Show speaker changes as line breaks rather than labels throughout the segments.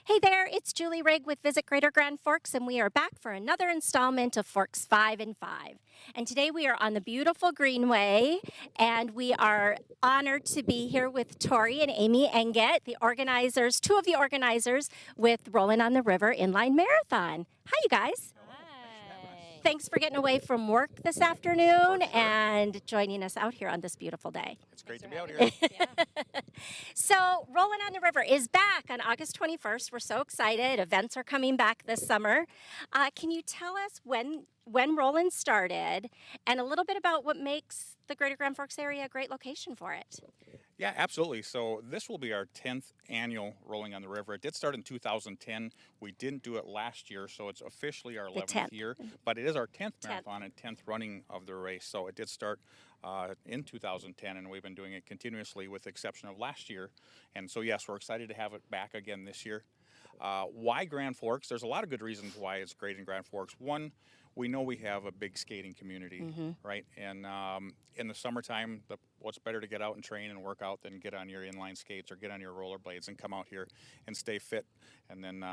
Hey there, it's Julie Rigg with Visit Greater Grand Forks, and we are back for another installment of Forks 5 and 5. And today we are on the beautiful Greenway, and we are honored to be here with Torrie and Amy Enget, the organizers, two of the organizers with Rollin on the River Inline Marathon. Hi, you guys.
Hi.
Thanks for getting away from work this afternoon
For sure.
and joining us out here on this beautiful day.
It's great
Thanks
to
for
be out
having
here.
us. Yeah.
So, Rollin on the River is back on August 21st. We're so excited. Events are coming back this summer. Can you tell us when Rollin started and a little bit about what makes the Greater Grand Forks area a great location for it?
Yeah, absolutely. So this will be our 10th annual Rolling on the River. It did start in 2010. We didn't do it last year, so it's officially our 11th
10th.
year. But it is our 10th
10th.
marathon and 10th running of the race. So it did start in 2010, and we've been doing it continuously with the exception of last year. And so, yes, we're excited to have it back again this year. Why Grand Forks? There's a lot of good reasons why it's great in Grand Forks. One, we know we have a big skating community, right? And in the summertime, what's better to get out and train and work out than get on your inline skates or get on your rollerblades and come out here and stay fit and then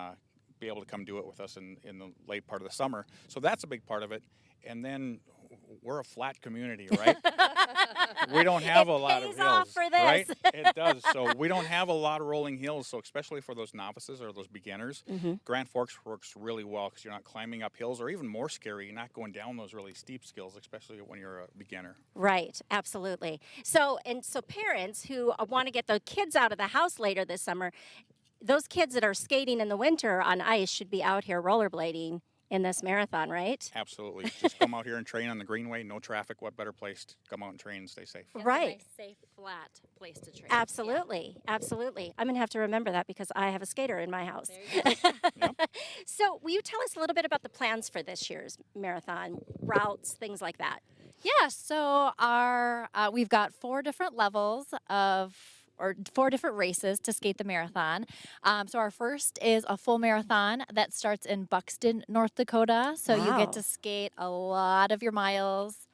be able to come do it with us in the late part of the summer. So that's a big part of it. And then we're a flat community, right? We don't have a lot of
pays
hills,
off for this.
right? It does. So we don't have a lot of rolling hills. So especially for those novices or those beginners, Grand Forks works really well because you're not climbing up hills, or even more scary, you're not going down those really steep skills, especially when you're a beginner.
Right, absolutely. So parents who want to get the kids out of the house later this summer, those kids that are skating in the winter on ice should be out here rollerblading in this marathon, right?
Absolutely. Just come out here and train on the Greenway. No traffic. What better place to come out and train and stay safe?
It's
Right.
a nice, safe, flat place to train.
Absolutely, absolutely. I'm going to have to remember that because I have a skater in my house.
There you go.
Yep.
So, will you tell us a little bit about the plans for this year's marathon, routes, things like that?
Yeah. So we've got 4 different levels or 4 different races to skate the marathon. So our first is a full marathon that starts in Buxton, North Dakota. So you
Wow.
get to skate a lot of your miles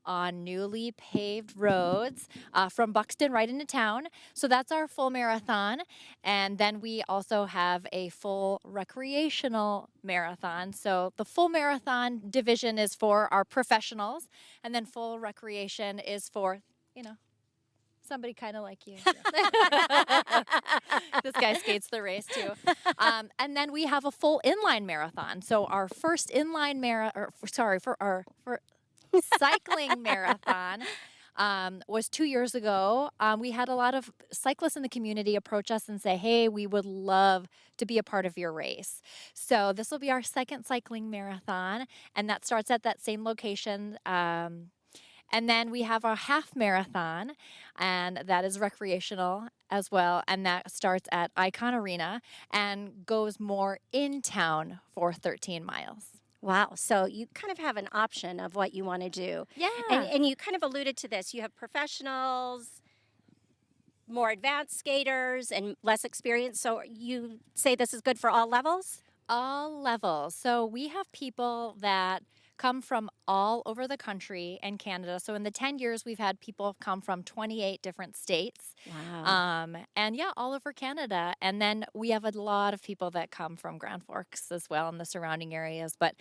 on newly paved roads from Buxton right into town. So that's our full marathon. And then we also have a full recreational marathon. So the full marathon division is for our professionals, and then full recreation is for, somebody kind of like you. This guy skates the race too. And then we have a full inline marathon. So our first inline for cycling marathon was 2 years ago. We had a lot of cyclists in the community approach us and say, hey, we would love to be a part of your race. So this will be our second cycling marathon, and that starts at that same location. And then we have our half marathon, and that is recreational as well. And that starts at Icon Arena and goes more in town for 13 miles.
Wow. So you kind of have an option of what you want to do.
Yeah.
And you kind of alluded to this. You have professionals, more advanced skaters, and less experienced. So you say this is good for all levels?
All levels. So we have people that come from all over the country and Canada. So in the 10 years, we've had people come from 28 different states.
Wow.
And yeah, all over Canada. And then we have a lot of people that come from Grand Forks as well and the surrounding areas. But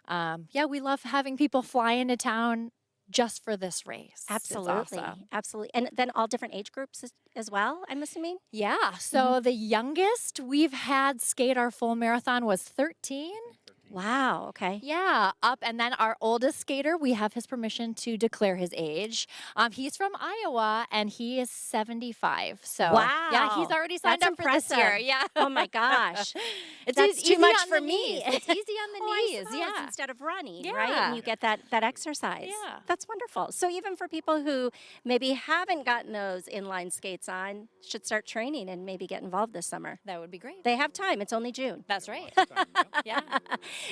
yeah, we love having people fly into town just for this race. It's
Absolutely.
awesome.
Absolutely. And then all different age groups as well, I'm assuming?
Yeah. So the youngest we've had skate our full marathon was 13.
Wow. Okay.
Yeah, up. And then our oldest skater, we have his permission to declare his age. He's from Iowa, and he is 75. So
Wow.
yeah, he's already signed
That's
up for this year.
impressive.
Yeah.
Oh my gosh.
It's
That's
easy
too much
on
for
the
me.
knees. It's easy on the
Oh, I
knees.
suppose,
Yeah.
instead of running,
Yeah.
right? And you get that exercise.
Yeah.
That's wonderful. So even for people who maybe haven't gotten those inline skates on, should start training and maybe get involved this summer.
That would be great.
They have time. It's only June.
That's right.
Yep.
Yeah.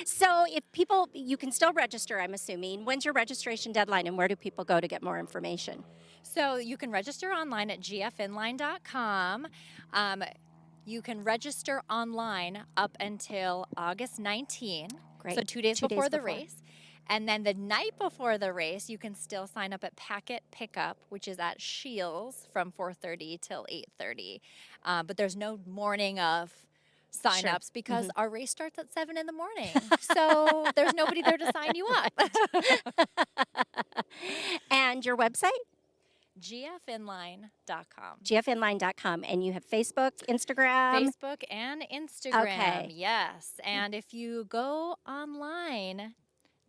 So if people, you can still register, I'm assuming. When's your registration deadline, and where do people go to get more information?
So you can register online at gfinline.com. You can register online up until August 19.
Great.
So 2 days
2 days
before the
before.
race. And then the night before the race, you can still sign up at Packet Pickup, which is at Shields from 4:30 till 8:30. But there's no morning of signups because
Mm-hmm.
our race starts at 7 in the morning. So there's nobody there to sign you up.
And your website?
gfinline.com.
gfinline.com. And you have Facebook, Instagram?
Facebook and Instagram.
Okay.
Yes. And if you go online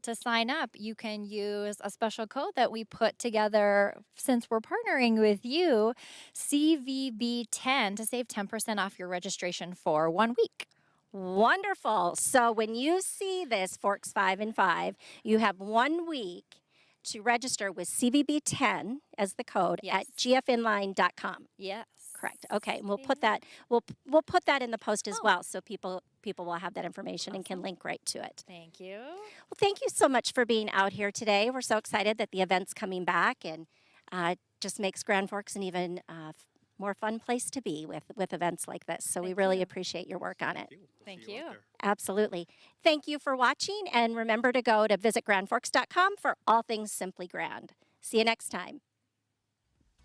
to sign up, you can use a special code that we put together since we're partnering with you, CVB10, to save 10% off your registration for 1 week.
Wonderful. So when you see this Forks 5 and 5, you have 1 week to register with CVB10 as the code at gfinline.com.
Yes.
Correct. Okay. And we'll put that we'll put that in the post as well, so people will have that information and can link right to it.
Thank you.
Well, thank you so much for being out here today. We're so excited that the event's coming back, and just makes Grand Forks an even more fun place to be with events like this. So we really appreciate your work on it.
Thank you.
Absolutely. Thank you for watching, and remember to go to visitgrandforks.com for all things Simply Grand. See you next time.